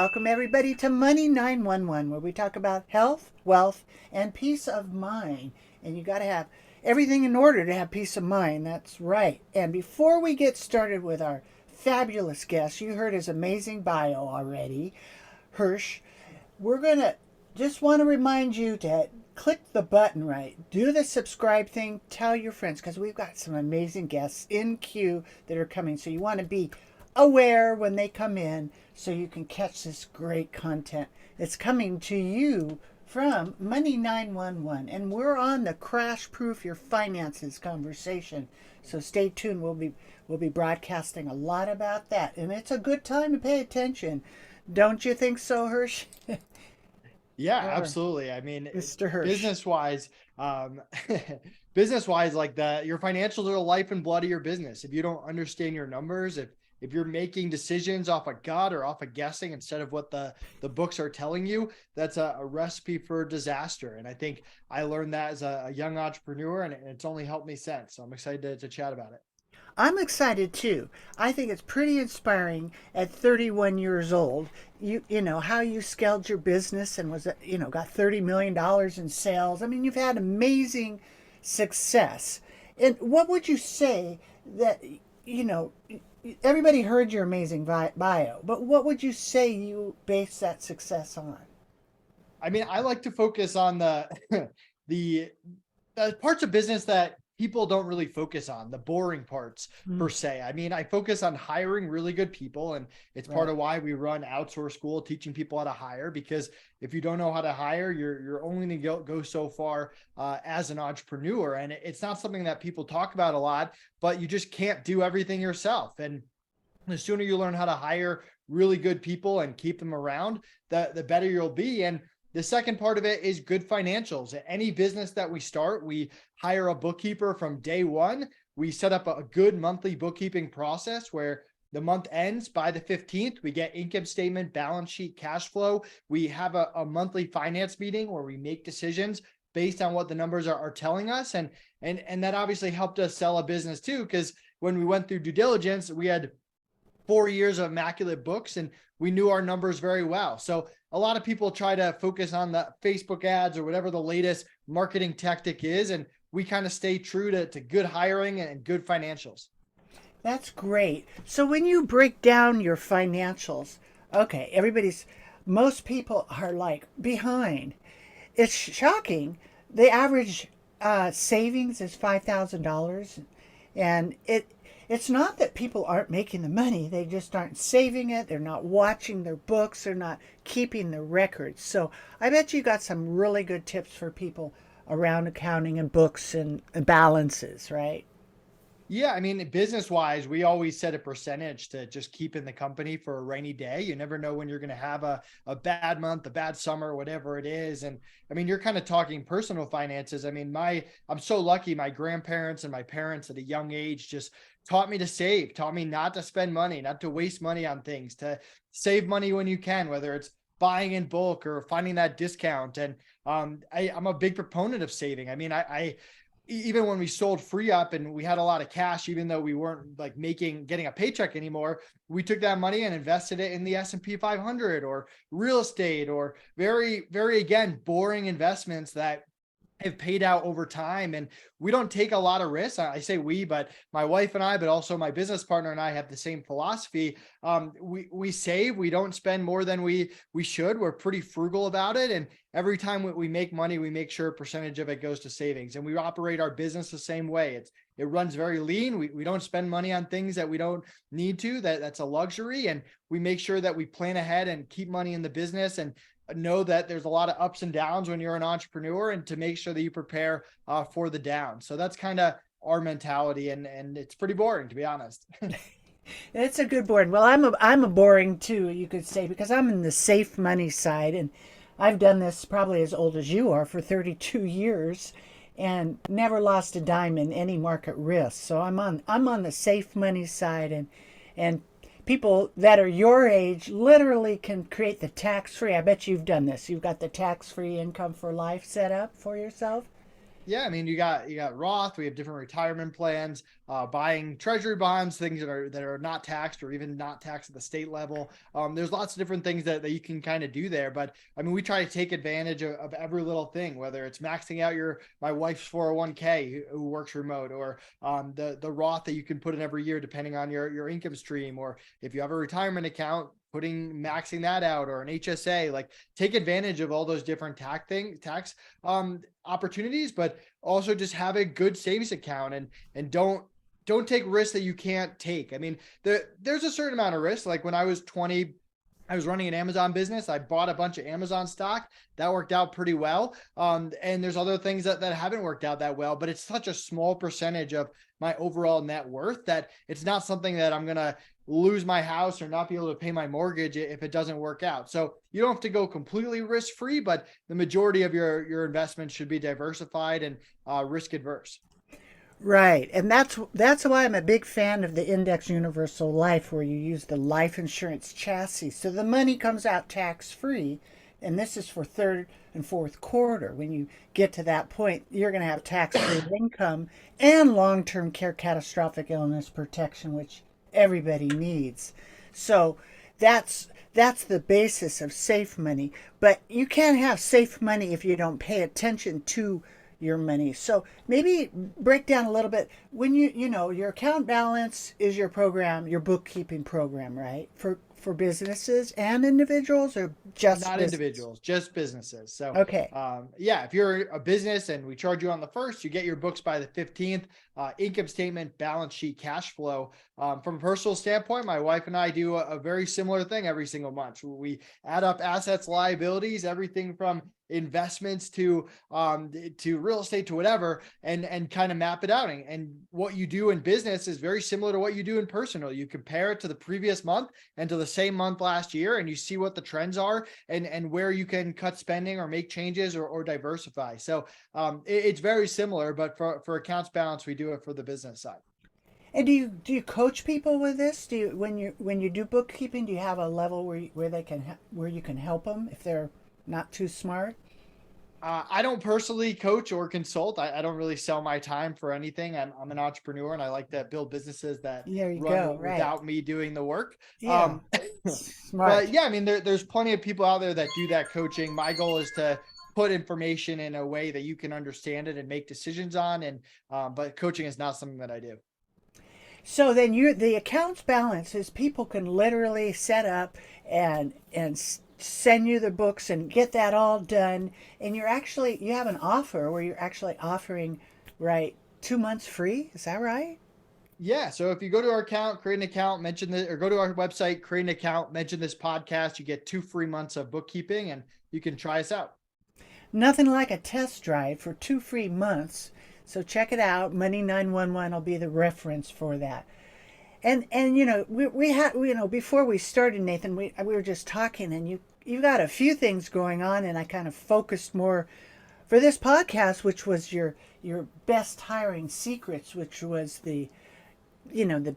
Welcome everybody to Money 911, where we talk about health, wealth, and peace of mind. And you got to have everything in order to have peace of mind. That's right. And before we get started with our fabulous guest, you heard his amazing bio already, Hirsch. We're going to just want to remind you to click the button right. Do the subscribe thing. Tell your friends because we've got some amazing guests in queue that are coming. So you want to be aware when they come in so you can catch this great content that's coming to you from Money 911. And we're on the crash proof your finances conversation. So stay tuned. We'll be broadcasting a lot about that. And it's a good time to pay attention. Don't you think so, Hirsch? Yeah, All right, absolutely. I mean, Mr. Hirsch. business wise, business wise, like your financials are the life and blood of your business. If you don't understand your numbers, if you're making decisions off of gut or off of guessing instead of what the books are telling you, that's a recipe for disaster. And I think I learned that as a young entrepreneur, and it's only helped me since. So I'm excited to chat about it. I'm excited too. I think it's pretty inspiring at 31 years old. You know how you scaled your business and was got $30 million in sales. I mean, you've had amazing success. And what would you say that you know everybody heard your amazing bio, but what would you say you base that success on? I mean, I like to focus on the parts of business that people don't really focus on, the boring parts per Mm, se. I mean, I focus on hiring really good people, and it's part right. of why we run outsource school, teaching people how to hire. Because if you don't know how to hire, you're only going to go so far as an entrepreneur, and it's not something that people talk about a lot. But you just can't do everything yourself, and the sooner you learn how to hire really good people and keep them around, the better you'll be. And the second part of it is good financials. Any business that we start, we hire a bookkeeper from day one. We set up a good monthly bookkeeping process where the month ends by the 15th. We get income statement, balance sheet, cash flow. We have a monthly finance meeting where we make decisions based on what the numbers are telling us. And that obviously helped us sell a business too, because when we went through due diligence, we had 4 years of immaculate books and we knew our numbers very well. So a lot of people try to focus on the Facebook ads or whatever the latest marketing tactic is. And we kind of stay true to good hiring and good financials. That's great. So when you break down your financials, okay, most people are like behind. It's shocking. The average savings is $5,000, and it's not that people aren't making the money; they just aren't saving it. They're not watching their books. They're not keeping the records. So I bet you got some really good tips for people around accounting and books and balances, right? Yeah, I mean, business wise, we always set a percentage to just keep in the company for a rainy day. You never know when you're going to have a bad month, a bad summer, whatever it is. And I mean, you're kind of talking personal finances. I mean, I'm so lucky. My grandparents and my parents at a young age just taught me to save, taught me not to spend money, not to waste money on things, to save money when you can, whether it's buying in bulk or finding that discount. And I'm a big proponent of saving. I mean, I even when we sold Free Up and we had a lot of cash, even though we weren't like getting a paycheck anymore, we took that money and invested it in the S&P 500 or real estate or very, very, again, boring investments that have paid out over time. And we don't take a lot of risks. I say we, but my wife and I, but also my business partner and I have the same philosophy. We save, we don't spend more than we should. We're pretty frugal about it. And every time we make money, we make sure a percentage of it goes to savings. And we operate our business the same way. It runs very lean. We don't spend money on things that we don't need to, that's a luxury. And we make sure that we plan ahead and keep money in the business and know that there's a lot of ups and downs when you're an entrepreneur, and to make sure that you prepare for the down. So that's kind of our mentality, and it's pretty boring, to be honest. It's a good boring. Well, I'm a boring too, you could say, because I'm in the safe money side, and I've done this probably as old as you are for 32 years, and never lost a dime in any market risk. So I'm on the safe money side, and people that are your age literally can create the tax free. I bet you've done this. You've got the tax free income for life set up for yourself. Yeah, I mean, you got Roth. We have different retirement plans. buying treasury bonds, things that are not taxed or even not taxed at the state level. There's lots of different things that you can kind of do there. But I mean, we try to take advantage of every little thing, whether it's maxing out my wife's 401k who works remote, or the Roth that you can put in every year depending on your income stream, or if you have a retirement account, maxing that out, or an HSA. Like, take advantage of all those different tax opportunities, but also just have a good savings account, and don't take risks that you can't take. I mean, there's a certain amount of risk. Like when I was 20, I was running an Amazon business. I bought a bunch of Amazon stock. That worked out pretty well. And there's other things that haven't worked out that well, but it's such a small percentage of my overall net worth that it's not something that I'm going to lose my house or not be able to pay my mortgage if it doesn't work out. So you don't have to go completely risk-free, but the majority of your investments should be diversified and risk adverse. Right. And that's why I'm a big fan of the Index Universal Life, where you use the life insurance chassis. So the money comes out tax free. And this is for third and fourth quarter. When you get to that point, you're going to have tax free income and long term care catastrophic illness protection, which everybody needs. So that's the basis of safe money. But you can't have safe money if you don't pay attention to your money. So maybe break down a little bit. When your account balance is your program, your bookkeeping program, right? For businesses and individuals, or just not business? Individuals, just businesses. So Okay. yeah, if you're a business and we charge you on the 1st, you get your books by the 15th. Income statement, balance sheet, cash flow. From a personal standpoint, my wife and I do a very similar thing every single month. We add up assets, liabilities, everything from investments to real estate to whatever, and kind of map it out. And what you do in business is very similar to what you do in personal. You compare it to the previous month and to the same month last year, and you see what the trends are and where you can cut spending or make changes or diversify. So it's very similar, but for accounts balance, we do it for the business side. And do you coach people with this? Do you when you do bookkeeping, do you have a level where you can help them if they're not too smart? I don't personally coach or consult. I don't really sell my time for anything. I'm an entrepreneur, and I like to build businesses that There you run go. Right. without me doing the work. Yeah. Smart. But yeah, I mean, there's plenty of people out there that do that coaching. My goal is to put information in a way that you can understand it and make decisions on. And but coaching is not something that I do. So then the accounts balance is people can literally set up and send you the books and get that all done, and you have an offer where you're actually offering, right, 2 months free. Is that right? Yeah. So if you go to our account, create an account, mention this, or go to our website, create an account, mention this podcast, you get 2 free months of bookkeeping, and you can try us out. Nothing like a test drive for 2 free months. So check it out. Money 911 will be the reference for that. And we had before we started, Nathan, we were just talking, and you got a few things going on, and I kind of focused more for this podcast, which was your best hiring secrets, which was the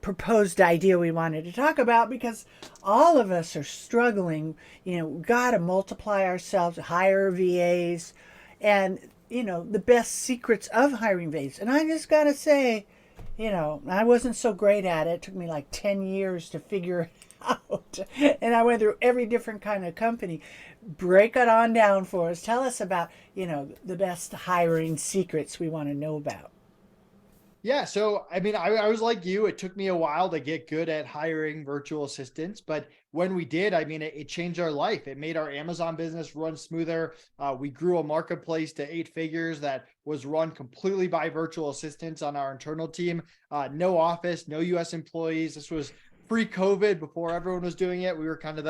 proposed idea we wanted to talk about, because all of us are struggling. We got to multiply ourselves, hire VAs, and the best secrets of hiring VAs. And I just got to say, I wasn't so great at it. It took me like 10 years to figure it out. And I went through every different kind of company. Break it on down for us. Tell us about, the best hiring secrets we want to know about. Yeah. So, I mean, I was like you. It took me a while to get good at hiring virtual assistants, but when we did, I mean, it changed our life. It made our Amazon business run smoother. We grew a marketplace to 8 figures that was run completely by virtual assistants on our internal team. No office, no US employees. This was pre-COVID, before everyone was doing it. We were kind of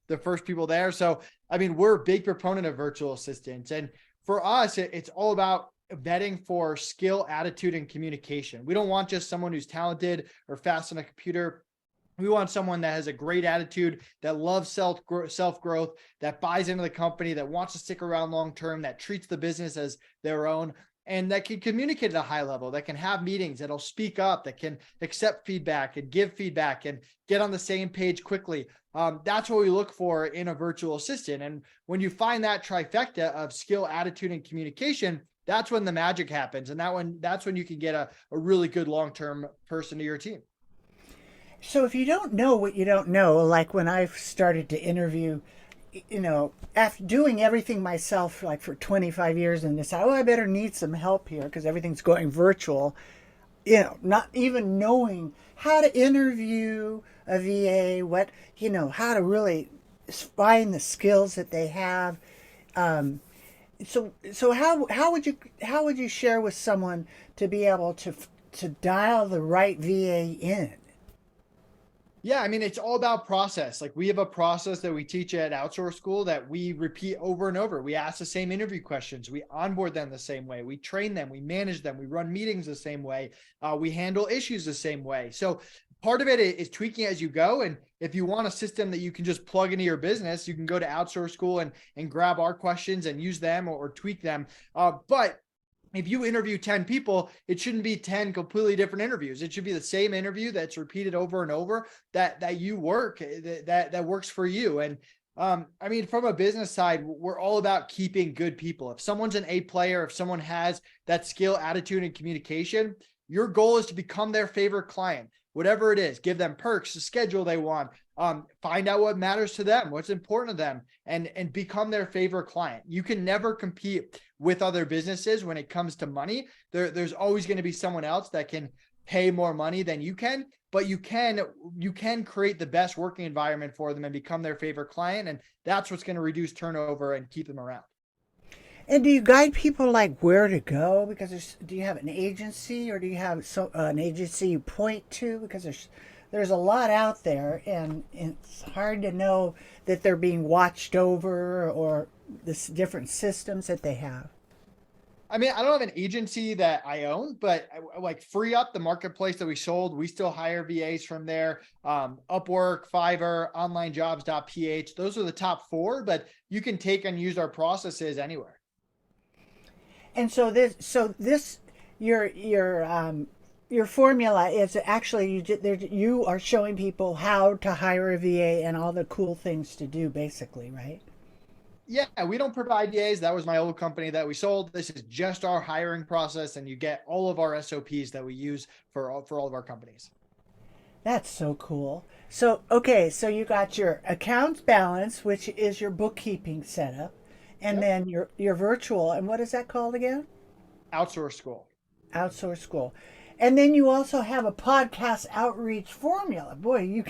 the first people there. So, I mean, we're a big proponent of virtual assistants. And for us, it's all about vetting for skill, attitude, and communication. We don't want just someone who's talented or fast on a computer. We want someone that has a great attitude, that loves self-growth, that buys into the company, that wants to stick around long-term, that treats the business as their own, and that can communicate at a high level, that can have meetings, that'll speak up, that can accept feedback and give feedback and get on the same page quickly. That's what we look for in a virtual assistant. And when you find that trifecta of skill, attitude, and communication, that's when the magic happens. And that's when you can get a really good long-term person to your team. So if you don't know what you don't know, like when I've started to interview, after doing everything myself, like for 25 years, and decide, oh, I better need some help here because everything's going virtual, not even knowing how to interview a VA, how to really find the skills that they have. So how would you share with someone to be able to dial the right VA in? Yeah, I mean, it's all about process. Like we have a process that we teach at Outsource School that we repeat over and over. We ask the same interview questions. We onboard them the same way. We train them. We manage them. We run meetings the same way. We handle issues the same way. So part of it is tweaking as you go. And if you want a system that you can just plug into your business, you can go to Outsource School and grab our questions and use them or tweak them. But if you interview 10 people, it shouldn't be 10 completely different interviews. It should be the same interview that's repeated over and over that you work, that works for you. And I mean, from a business side, we're all about keeping good people. If someone's an A player, if someone has that skill, attitude, and communication, your goal is to become their favorite client, whatever it is. Give them perks, the schedule they want, find out what matters to them, what's important to them, and become their favorite client. You can never compete with other businesses when it comes to money. There's always going to be someone else that can pay more money than you can, but you can create the best working environment for them and become their favorite client. And that's what's going to reduce turnover and keep them around. And do you guide people like where to go? Because do you have an agency, or do you have an agency you point to? Because there's a lot out there, and it's hard to know that they're being watched over, or the different systems that they have. I mean, I don't have an agency that I own, but like Free Up, the marketplace that we sold, we still hire VAs from there. Upwork, Fiverr, onlinejobs.ph. Those are the top 4, but you can take and use our processes anywhere. And so your formula is actually you are showing people how to hire a VA and all the cool things to do, basically, right? Yeah, we don't provide VAs. That was my old company that we sold. This is just our hiring process, and you get all of our SOPs that we use for all of our companies. That's so cool. So okay, so you got your accounts balance, which is your bookkeeping setup, and Yep. then your virtual, and what is that called again? Outsource School. Outsource school. And then you also have a podcast outreach formula. Boy,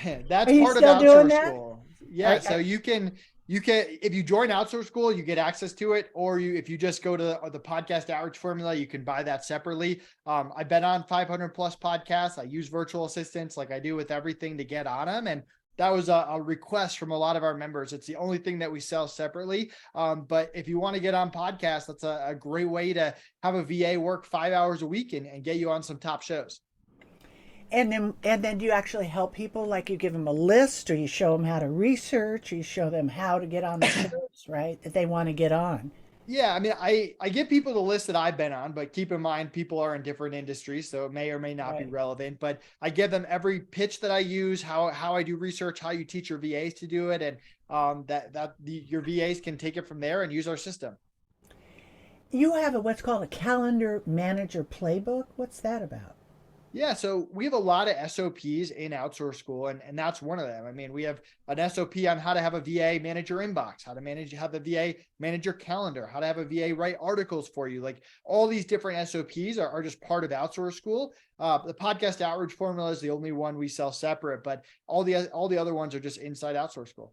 That's are you part of still doing Outsource that? School. Yeah, so you can if you join Outsource School, you get access to it, or if you just go to the podcast outreach formula, you can buy that separately. I've been on 500 plus podcasts. I use virtual assistants like I do with everything to get on them, and that was a request from a lot of our members. It's the only thing that we sell separately. But if you want to get on podcasts, that's a great way to have a VA work 5 hours a week and get you on some top shows. And then do you actually help people? Like you give them a list, or you show them how to research, or you show them how to get on the shows, right? That they want to get on. Yeah, I mean, I give people the list that I've been on, but keep in mind people are in different industries, so it may or may not be Right. relevant. But I give them every pitch that I use, how I do research, how you teach your VAs to do it, and your VAs can take it from there and use our system. You have what's called a calendar manager playbook. What's that about? Yeah, so we have a lot of SOPs in Outsource School, and that's one of them. I mean, we have an SOP on how to have a VA manage your inbox, have a VA manage your calendar, how to have a VA write articles for you. Like all these different SOPs are just part of Outsource School. The podcast outreach formula is the only one we sell separate, but all the other ones are just inside Outsource School.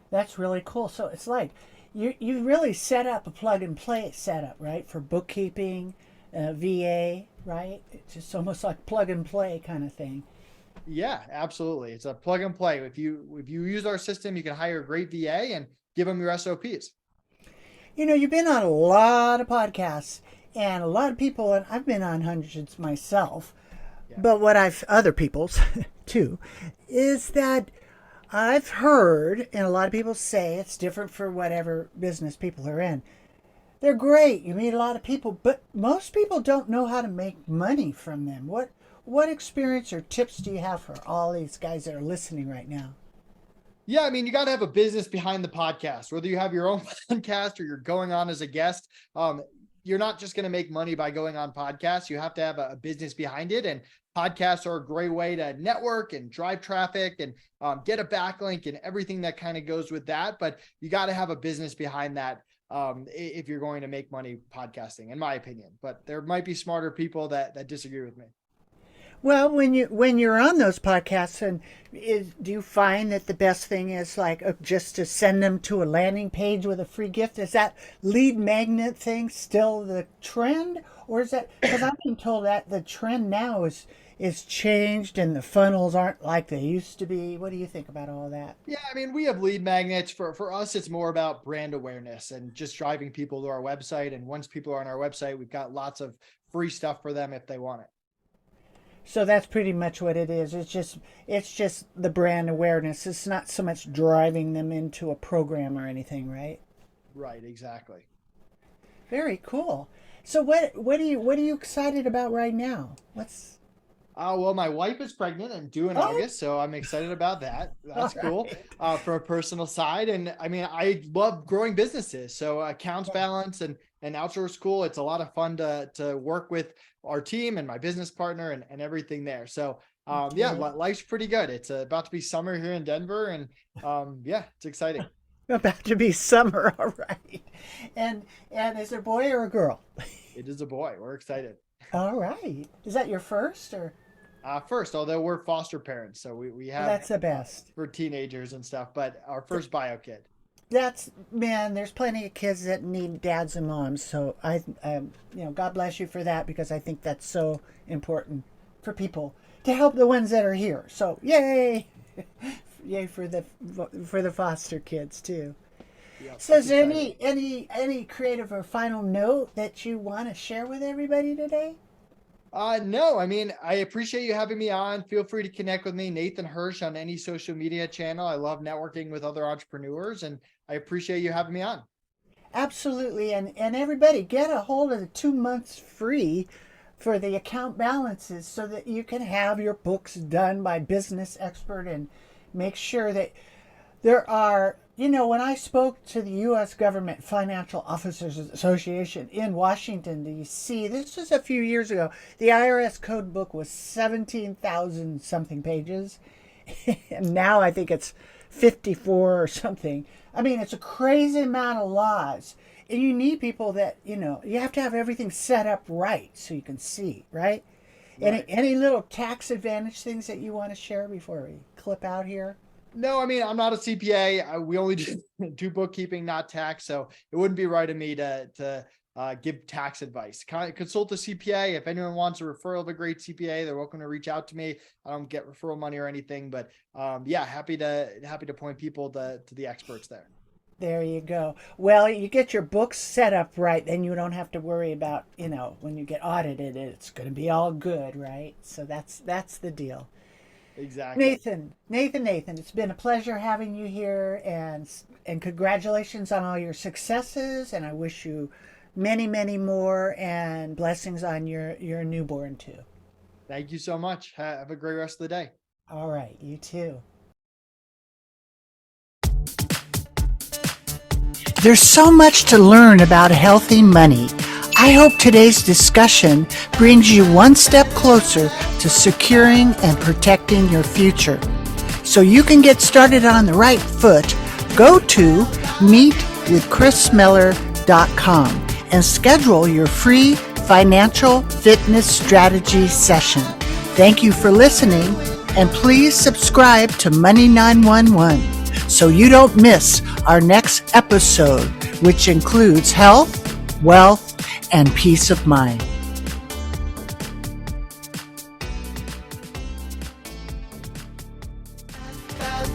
That's really cool. So it's like you really set up a plug and play setup, right, for bookkeeping, VA, right? It's just almost like plug and play kind of thing. Yeah, absolutely. It's a plug and play. If you use our system, you can hire a great VA and give them your SOPs. You've been on a lot of podcasts and a lot of people, and I've been on hundreds myself. Yeah. But what other people's too, is that I've heard, and a lot of people say it's different for whatever business people are in. They're great. You meet a lot of people, but most people don't know how to make money from them. What experience or tips do you have for all these guys that are listening right now? Yeah, I mean, you got to have a business behind the podcast, whether you have your own podcast or you're going on as a guest. You're not just going to make money by going on podcasts. You have to have a business behind it. And podcasts are a great way to network and drive traffic and get a backlink and everything that kind of goes with that. But you got to have a business behind that if you're going to make money podcasting, in my opinion. But there might be smarter people that disagree with me. Well, when you're on those podcasts, and do you find that the best thing is like just to send them to a landing page with a free gift? Is that lead magnet thing still the trend, or is that, because I've been told that the trend now is changed and the funnels aren't like they used to be? What do you think about all that? Yeah, I mean, we have lead magnets. For us, it's more about brand awareness and just driving people to our website. And once people are on our website, we've got lots of free stuff for them if they want it. So that's pretty much what it is. It's just the brand awareness. It's not so much driving them into a program or anything, right? Right, exactly. Very cool. So what are you excited about right now? What's Well, my wife is pregnant and due in August, so I'm excited about that. That's cool. For a personal side. And I mean, I love growing businesses. So accounts balance and outsource school. It's a lot of fun to work with our team and my business partner and everything there. So yeah, life's pretty good. It's about to be summer here in Denver, and yeah, it's exciting. About to be summer, all right. And is it a boy or a girl? It is a boy. We're excited. All right. Is that your first or? First, although we're foster parents, so we have That's the best for teenagers and stuff, but our first bio kid. Man, there's plenty of kids that need dads and moms. So God bless you for that, because I think that's so important for people to help the ones that are here. So yay, yay for the foster kids too. Yep, so is there any creative or final note that you want to share with everybody today? No, I mean, I appreciate you having me on. Feel free to connect with me, Nathan Hirsch, on any social media channel. I love networking with other entrepreneurs, and I appreciate you having me on. Absolutely. And everybody get a hold of the 2 months free for the account balances so that you can have your books done by business expert, and make sure that there are, when I spoke to the U.S. Government Financial Officers Association in Washington, D.C., this was a few years ago, the IRS code book was 17,000 something pages. And now I think it's 54 or something. I mean, it's a crazy amount of laws. And you need people that, you have to have everything set up right so you can see, right? Right. Any little tax advantage things that you want to share before we clip out here? No, I mean, I'm not a CPA. We only do bookkeeping, not tax. So it wouldn't be right of me to give tax advice. Consult a CPA. If anyone wants a referral of a great CPA, they're welcome to reach out to me. I don't get referral money or anything, but yeah, happy to point people to the experts there. There you go. Well, you get your books set up right, then you don't have to worry about, when you get audited, it's going to be all good, right? So that's the deal. Exactly. Nathan, it's been a pleasure having you here, and congratulations on all your successes, and I wish you many, many more, and blessings on your newborn too. Thank you so much. Have a great rest of the day. All right, you too. There's so much to learn about healthy money. I hope today's discussion brings you one step closer to securing and protecting your future. So you can get started on the right foot, go to meetwithkrismeller.com and schedule your free financial fitness strategy session. Thank you for listening, and please subscribe to Money 911 so you don't miss our next episode, which includes health, wealth, and peace of mind. Bad.